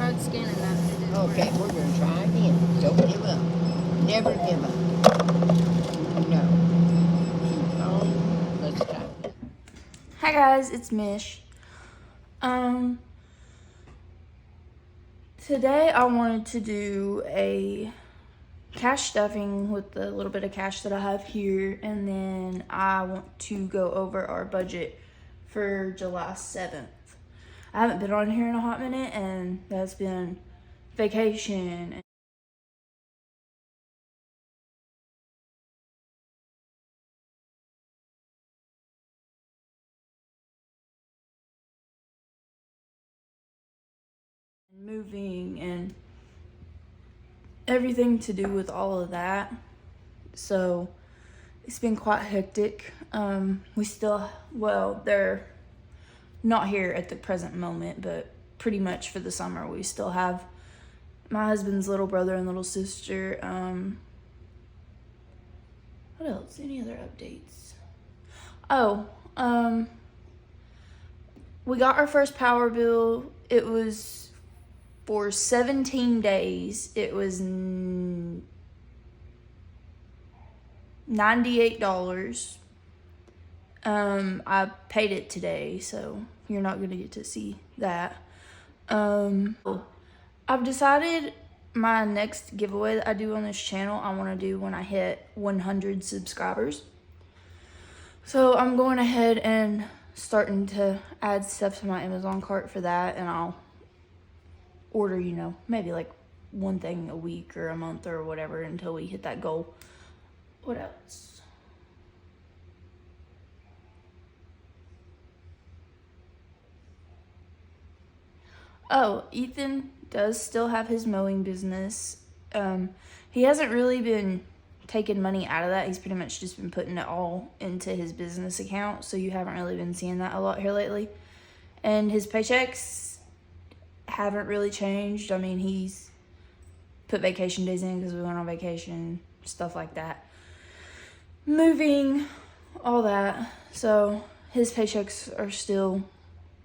tried scanning that, but it didn't Okay, work. we're gonna try again. Don't give up. Never give up. No. Keep on. Let's try again. Hi guys, it's Mish. Today I wanted to do a cash stuffing with the little bit of cash that I have here, and then I want to go over our budget for July 7th. I haven't been on here in a hot minute, and that's been vacation. Moving and everything to do with all of that. So it's been quite hectic. They're not here at the present moment, but pretty much for the summer we still have my husband's little brother and little sister. What else? Any other updates? We got our first power bill. It was for 17 days. It was $98. I paid it today, so you're not gonna get to see that. I've decided my next giveaway that I do on this channel, I want to do when I hit 100 subscribers. So I'm going ahead and starting to add stuff to my Amazon cart for that, and I'll order, maybe like one thing a week or a month or whatever until we hit that goal. What else? Oh, Ethan does still have his mowing business. He hasn't really been taking money out of that. He's pretty much just been putting it all into his business account, so you haven't really been seeing that a lot here lately. And his paychecks haven't really changed. I mean, he's put vacation days in because we went on vacation, stuff like that. Moving, all that. So his paychecks are still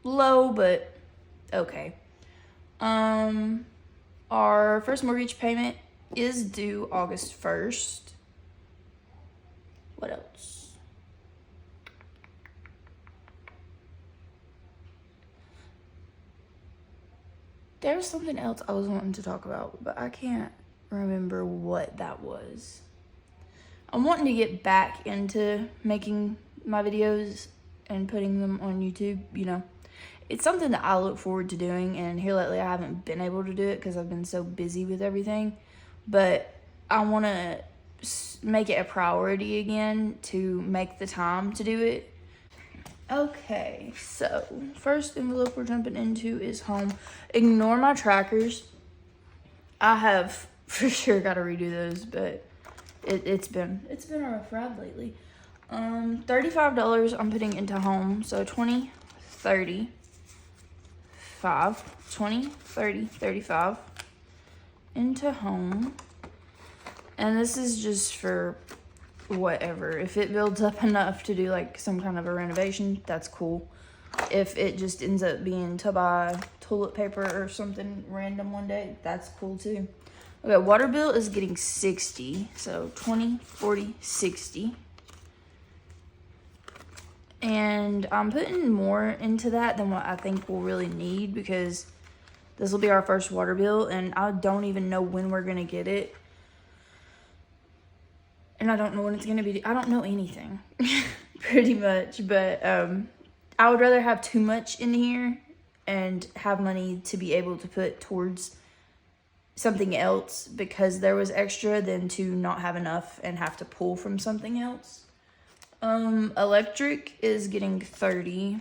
low, but okay. Our first mortgage payment is due August 1st. What else? There was something else I was wanting to talk about, but I can't remember what that was. I'm wanting to get back into making my videos and putting them on YouTube, It's something that I look forward to doing, and here lately I haven't been able to do it because I've been so busy with everything. But I want to make it a priority again to make the time to do it. Okay, so first envelope we're jumping into is home. Ignore my trackers. I have for sure got to redo those, but it's been a rough ride lately. $35 I'm putting into home, so 20, 30, 20, 30, 35 into home. And this is just for whatever. If it builds up enough to do like some kind of a renovation, that's cool. If it just ends up being to buy toilet paper or something random one day, that's cool too. Okay, water bill is getting 60, so 20, 40, 60. And I'm putting more into that than what I think we'll really need because this will be our first water bill, and I don't even know when we're gonna get it. And I don't know when it's gonna be. I don't know anything, pretty much. But I would rather have too much in here and have money to be able to put towards something else because there was extra than to not have enough and have to pull from something else. Electric is getting 30.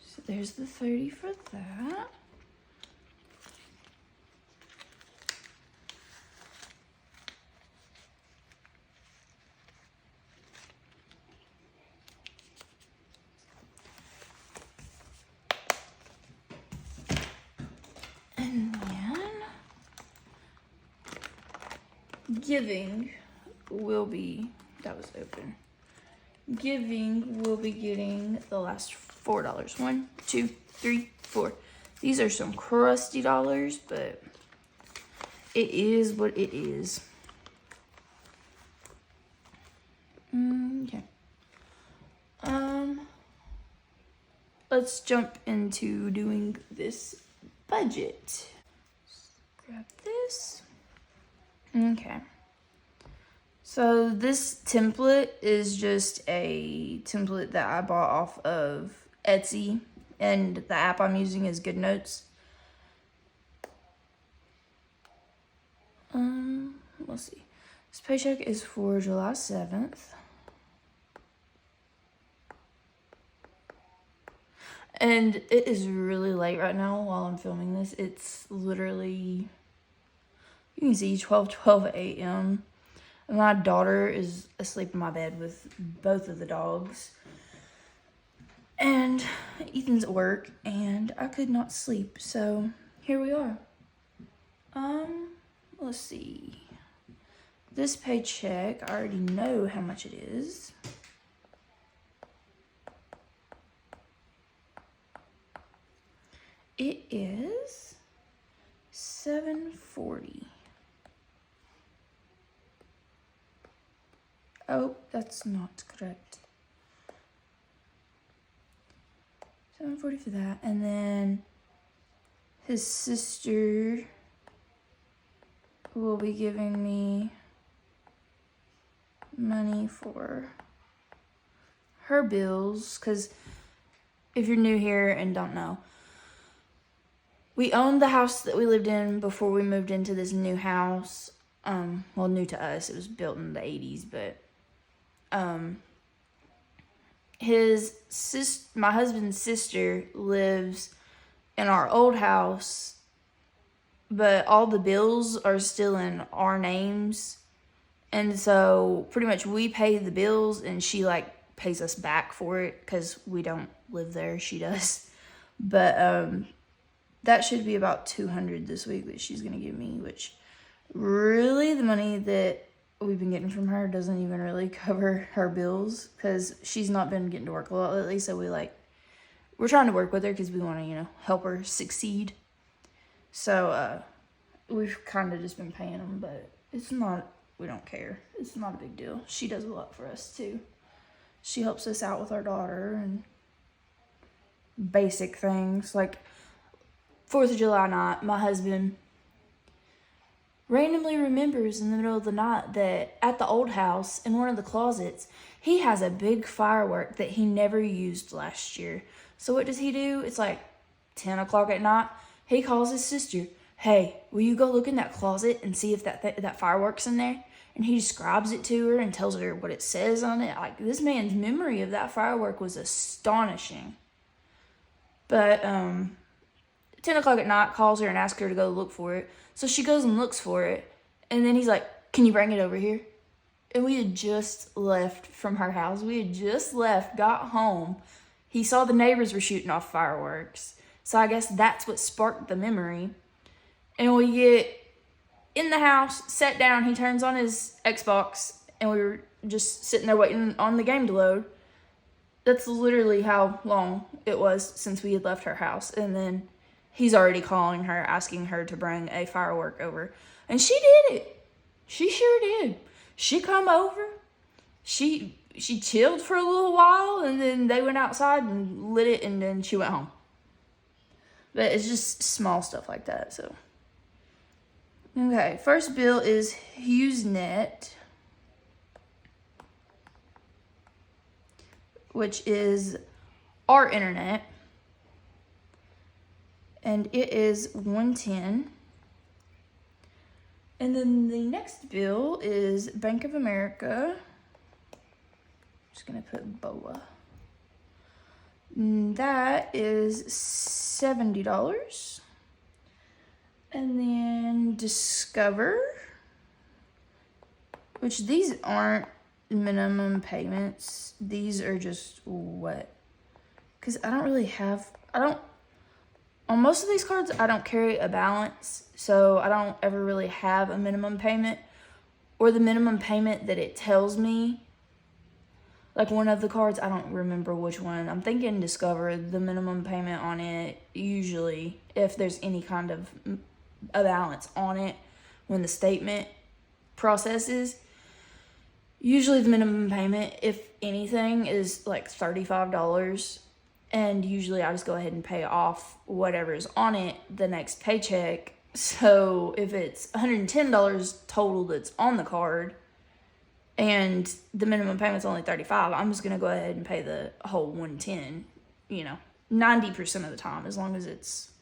So there's the 30 for that. And then giving will be, that was open. Giving will be getting the last $4. 1, 2, 3, 4. These are some crusty dollars, but it is what it is. Okay. Let's jump into doing this budget. Grab this. Okay. So this template is just a template that I bought off of Etsy, and the app I'm using is GoodNotes. Let's see. This paycheck is for July 7th. And it is really late right now while I'm filming this. It's literally, you can see 12 a.m. My daughter is asleep in my bed with both of the dogs. And Ethan's at work, and I could not sleep. So here we are. Let's see. This paycheck, I already know how much it is. It is $740. Oh, that's not correct. $740 for that, and then his sister will be giving me money for her bills, because if you're new here and don't know, we owned the house that we lived in before we moved into this new house. Well, new to us, it was built in the 80s, but my husband's sister lives in our old house, but all the bills are still in our names. And so pretty much we pay the bills, and she like pays us back for it because we don't live there. She does. But that should be about $200 this week that she's going to give me, which really the money that we've been getting from her doesn't even really cover her bills because she's not been getting to work a lot lately. So we're trying to work with her because we want to, help her succeed. So we've kind of just been paying them, but we don't care. It's not a big deal. She does a lot for us too. She helps us out with our daughter and basic things like 4th of July night, my husband randomly remembers in the middle of the night that at the old house, in one of the closets, he has a big firework that he never used last year. So what does he do? It's like 10 o'clock at night. He calls his sister, "Hey, will you go look in that closet and see if that firework's in there?" And he describes it to her and tells her what it says on it. Like, this man's memory of that firework was astonishing. But 10 o'clock at night, calls her and asks her to go look for it. So she goes and looks for it. And then he's like, "Can you bring it over here?" And we had just left from her house. We had just left, got home. He saw the neighbors were shooting off fireworks. So I guess that's what sparked the memory. And we get in the house, sat down. He turns on his Xbox. And we were just sitting there waiting on the game to load. That's literally how long it was since we had left her house. And then he's already calling her, asking her to bring a firework over. And she did it. She sure did. She come over. She chilled for a little while, and then they went outside and lit it, and then she went home. But it's just small stuff like that, so. Okay, first bill is HughesNet, which is our internet. And it is $110. And then the next bill is Bank of America. I'm just going to put BOA. And that is $70. And then Discover, which these aren't minimum payments. These are just what? Because on most of these cards, I don't carry a balance, so I don't ever really have a minimum payment or the minimum payment that it tells me. like one of the cards, I don't remember which one. I'm thinking Discover, the minimum payment on it, usually, if there's any kind of a balance on it when the statement processes, usually the minimum payment, if anything, is like $35. And usually I just go ahead and pay off whatever's on it the next paycheck. So if it's $110 total that's on the card and the minimum payment's only $35, I'm just going to go ahead and pay the whole $110, 90% of the time, as long as it's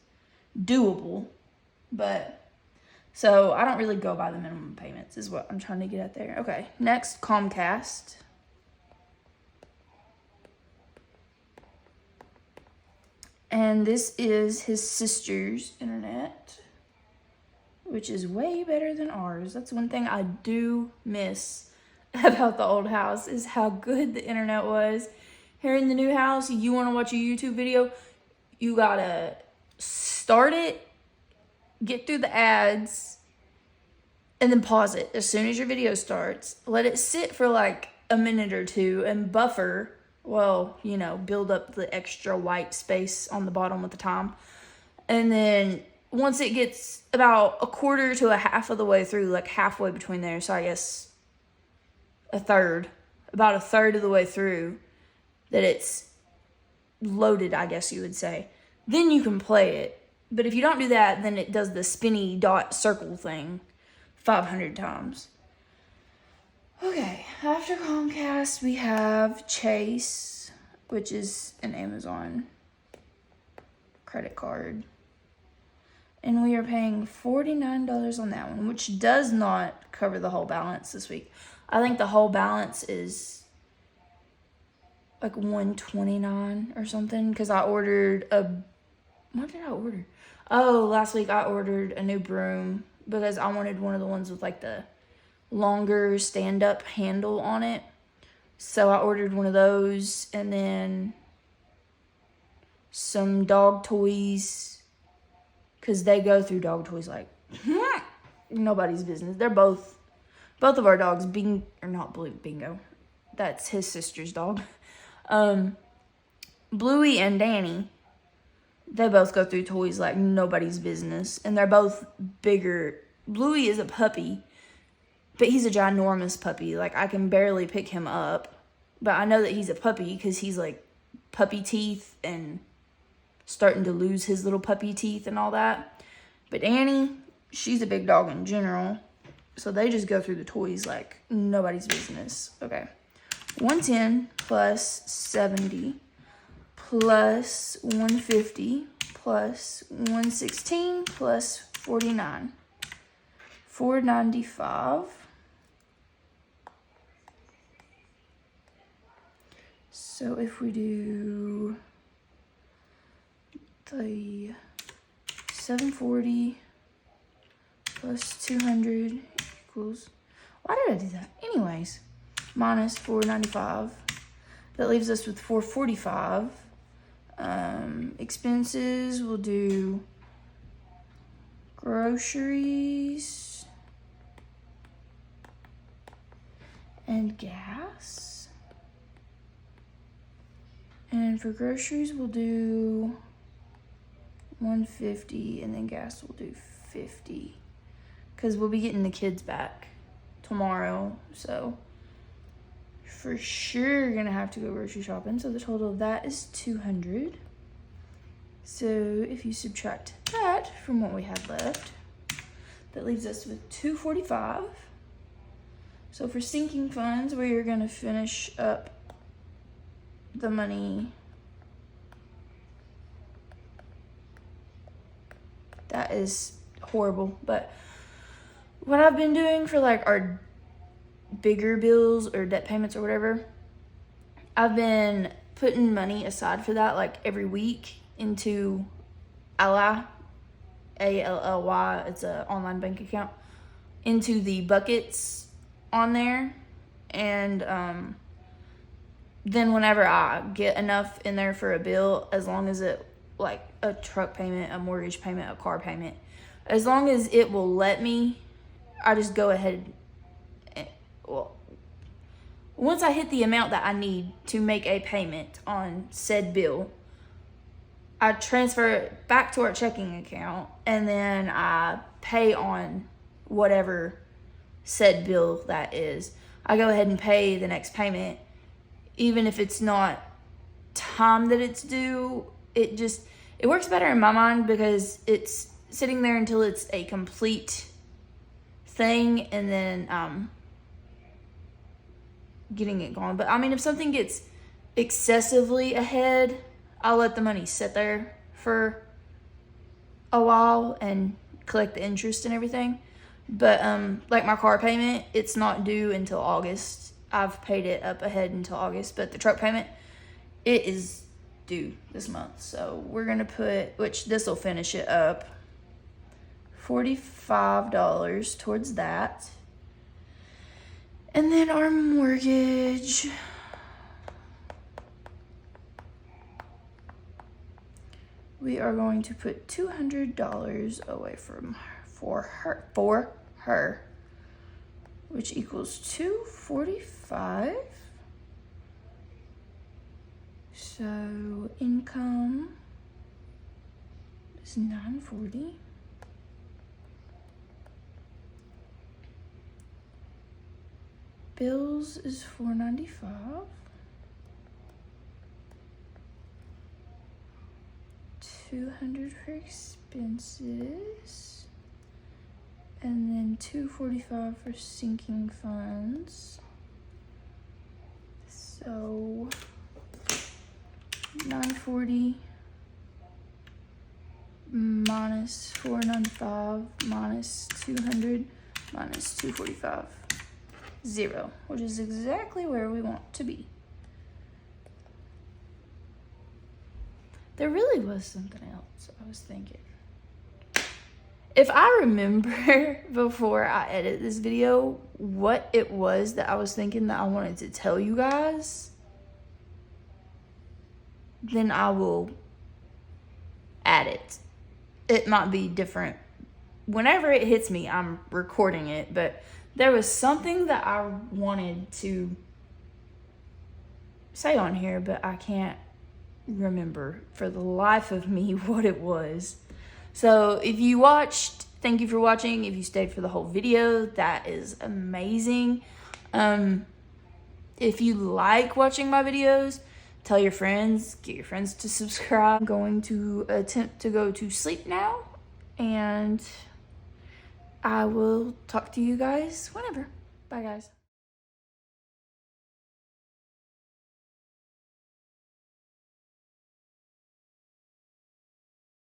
doable. But so I don't really go by the minimum payments is what I'm trying to get at there. Okay, next, Comcast. And this is his sister's internet, which is way better than ours. That's one thing I do miss about the old house, is how good the internet was. Here in the new house, you want to watch a YouTube video, you gotta start it, get through the ads, and then pause it as soon as your video starts. Let it sit for like a minute or two and buffer. Well, build up the extra white space on the bottom of the time. And then once it gets about a quarter to a half of the way through, like halfway between there, so I guess about a third of the way through, that it's loaded, I guess you would say, then you can play it. But if you don't do that, then it does the spinny dot circle thing 500 times. Okay, after Comcast, we have Chase, which is an Amazon credit card. And we are paying $49 on that one, which does not cover the whole balance this week. I think the whole balance is like $129 or something, because I ordered what did I order? Oh, last week I ordered a new broom because I wanted one of the ones with like the longer stand-up handle on it. So I ordered one of those, and then some dog toys, because they go through dog toys like nobody's business. They're both of our dogs, Bingo. That's his sister's dog. Bluey and Danny, they both go through toys like nobody's business, and they're both bigger. Bluey is a puppy, but he's a ginormous puppy. Like, I can barely pick him up. But I know that he's a puppy because he's, like, puppy teeth and starting to lose his little puppy teeth and all that. But Annie, she's a big dog in general. So they just go through the toys like nobody's business. Okay. 110 plus 70 plus 150 plus 116 plus 49. 495. So if we do the 740 plus 200 equals, why did I do that? Anyways, minus 495. That leaves us with 445. Expenses, we'll do groceries and gas. And for groceries, we'll do 150, and then gas will do 50. Because we'll be getting the kids back tomorrow, so for sure gonna have to go grocery shopping. So the total of that is 200. So if you subtract that from what we had left, that leaves us with 245. So for sinking funds, we are gonna finish up the money. That is horrible, but what I've been doing for like our bigger bills or debt payments or whatever, I've been putting money aside for that like every week into Ally, ALLY, it's an online bank account, into the buckets on there. And then whenever I get enough in there for a bill, as long as it, like a truck payment, a mortgage payment, a car payment, as long as it will let me, I just go ahead and, well, once I hit the amount that I need to make a payment on said bill, I transfer it back to our checking account, and then I pay on whatever said bill that is. I go ahead and pay the next payment, even if it's not time that it's due. It works better in my mind because it's sitting there until it's a complete thing, and then getting it gone. But I mean, if something gets excessively ahead, I'll let the money sit there for a while and collect the interest and everything. But like my car payment, it's not due until August. I've paid it up ahead until August, but the truck payment, it is due this month. So we're gonna put, which this will finish it up, $45 towards that. And then our mortgage, we are going to put $200 away for her, which equals $245. So income is $940. Bills is $495. $200 for expenses, and then $245 for sinking funds. So $940 minus $495 minus $200 minus $245. 0, which is exactly where we want to be. There really was something else I was thinking. If I remember before I edit this video what it was that I was thinking that I wanted to tell you guys, then I will add it. It might be different. Whenever it hits me, I'm recording it, but there was something that I wanted to say on here, but I can't remember for the life of me what it was. So if you watched, thank you for watching. If you stayed for the whole video, that is amazing. If you like watching my videos, tell your friends, get your friends to subscribe. I'm going to attempt to go to sleep now, and I will talk to you guys whenever. Bye, guys.